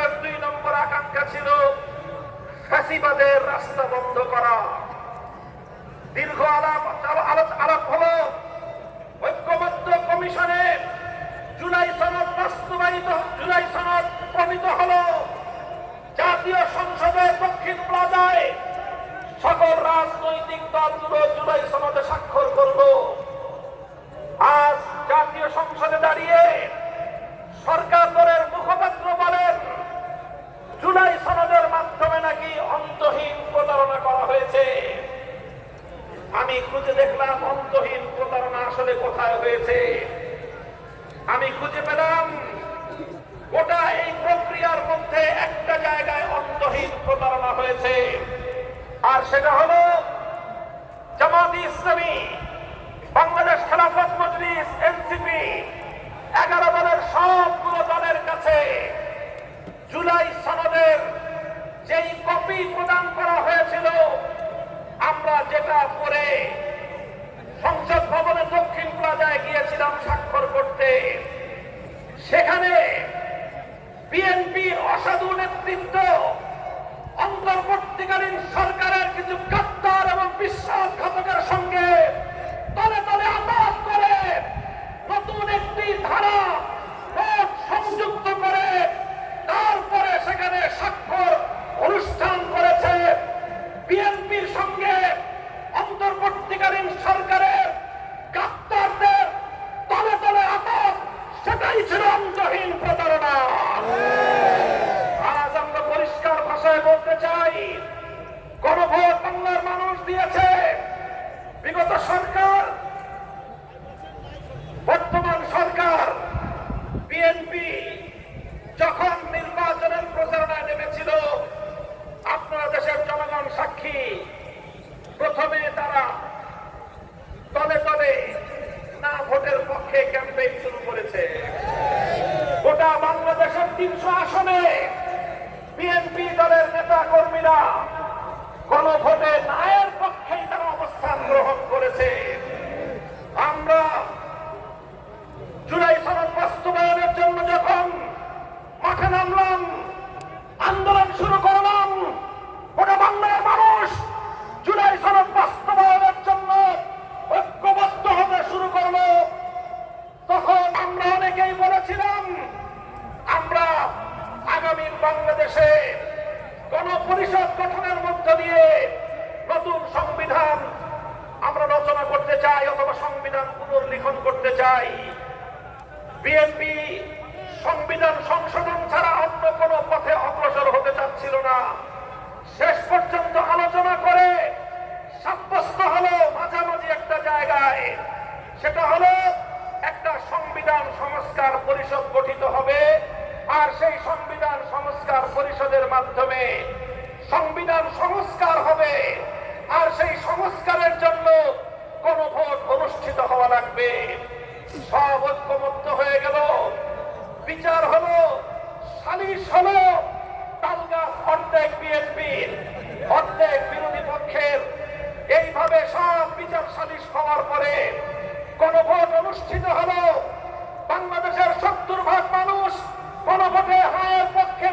সরকারের 2 নম্বর আকাঙ্ক্ষা ছিল ফ্যাসিবাদের রাস্তা বন্ধ করা। দীর্ঘ আলাপ হলো, ঐক্যবদ্ধ কমিশনে জুলাই সনদ বাস্তবায়িত, জুলাই সনদ প্রণীত হলো। জাতীয় সংসদে দক্ষিণ প্লাজায় সকল রাজনৈতিক দলগুলো জুলাই সনদে স্বাক্ষর করলো। আজ জাতীয় সংসদে দাঁড়িয়ে সরকার দলের মুখপাত্র বলেন জুলাই সনদের মাধ্যমে নাকি অন্তহীন প্রতারণা করা হয়েছে। আমি খুঁজে দেখলাম অন্তহীন প্রতারণা আসলে কোথায় হয়েছে। আমি খুঁজে পেলাম গোটা এই প্রক্রিয়ার মধ্যে একটা জায়গায় অন্তহীন প্রতারণা হয়েছে, আর সেটা হলো জামাত ইসলামী, বাংলাদেশ খেলাফত মজলিস, এনসিপি, 11 দলের সবগুলো দলের কাছে জুলাই সনদের যেই কপি প্রদান করা হয়েছিল, আমরা যেটা পরে সংসদ ভবনে দক্ষিণ প্লাজায় গিয়েছিলাম স্বাক্ষর করতে, সেখানে বিএনপির অসাধু নেতৃত্ব অন্তর্বর্তীকালীন সরকারের কিছু গাদ্দার এবং বিশ্বাসঘাতকের সঙ্গে তলে তলে আলাপ করে নতুন একটি ধারা নোট সংযুক্ত করে তারপরে সেখানে স্বাক্ষর অনুষ্ঠান করেছে। বিএনপির সঙ্গে অন্তর্বর্তীকালীন সরকারের গাদ্দারদের তলে তলে আলাপ, সেটাই ছিল অন্তহীন প্রতারণা। আজ আমরা পরিষ্কার ভাষায় বলতে চাই, গণভোট বাংলার মানুষ দিয়েছে। বিগত সরকার, বর্তমান সরকার, বিএনপি যখন নির্বাচনের প্রচারণায় নেমেছিল, আপনারা দেশের জনগণ সাক্ষী, প্রথমে তারা তলে তলে না ভোটের পক্ষে ক্যাম্পেইন শুরু করেছে। গোটা বাংলাদেশের 300 আসনে বিএনপি দলের নেতা কর্মীরা গণভোটে নায়ের পক্ষেই তারা অবস্থান গ্রহণ করেছে। আমরা জুলাই সনদ বাস্তবায়নের জন্য যখন মাঠে নামলাম, আন্দোলন শুরু করলাম, গোটা বাংলার মানুষ জুলাই সনদ বাস্তবায়নের জন্য ঐক্যবদ্ধ হতে শুরু করলো। তখন আমরা অনেকেই বলেছিলাম আমরা আগামীর বাংলাদেশে গণপরিষদ গঠনের মধ্য দিয়ে নতুন সংবিধান আমরা রচনা করতে চাই অথবা সংবিধান পুনর্লিখন করতে চাই। বিএনপি সংবিধান সংশোধন ছাড়া অন্য কোনো পথে অগ্রসর হতে চাচ্ছিল না। শেষ পর্যন্ত আলোচনা করে সাব্যস্ত হলো মাঝামাঝি একটা জায়গায়, সেটা হলো একটা সংবিধান সংস্কার পরিষদ গঠিত হবে, আর সেই সংবিধান সংস্কার পরিষদের মাধ্যমে সংবিধান সংস্কার হবে, আর সেই সংস্কারের জন্য গণভোট অনুষ্ঠিত হওয়া লাগবে। সব ঐক্যমত্য হয়ে গেল, বিচার হলো, সালিশ হলো, তালগাছ অর্ধেক বিএনপির, অর্ধেক বিরোধী পক্ষের। এইভাবে সব বিচার সালিশ হওয়ার পরে গণভোট অনুষ্ঠিত হলো। বাংলাদেশের 70% মানুষ গণভোটে হার পক্ষে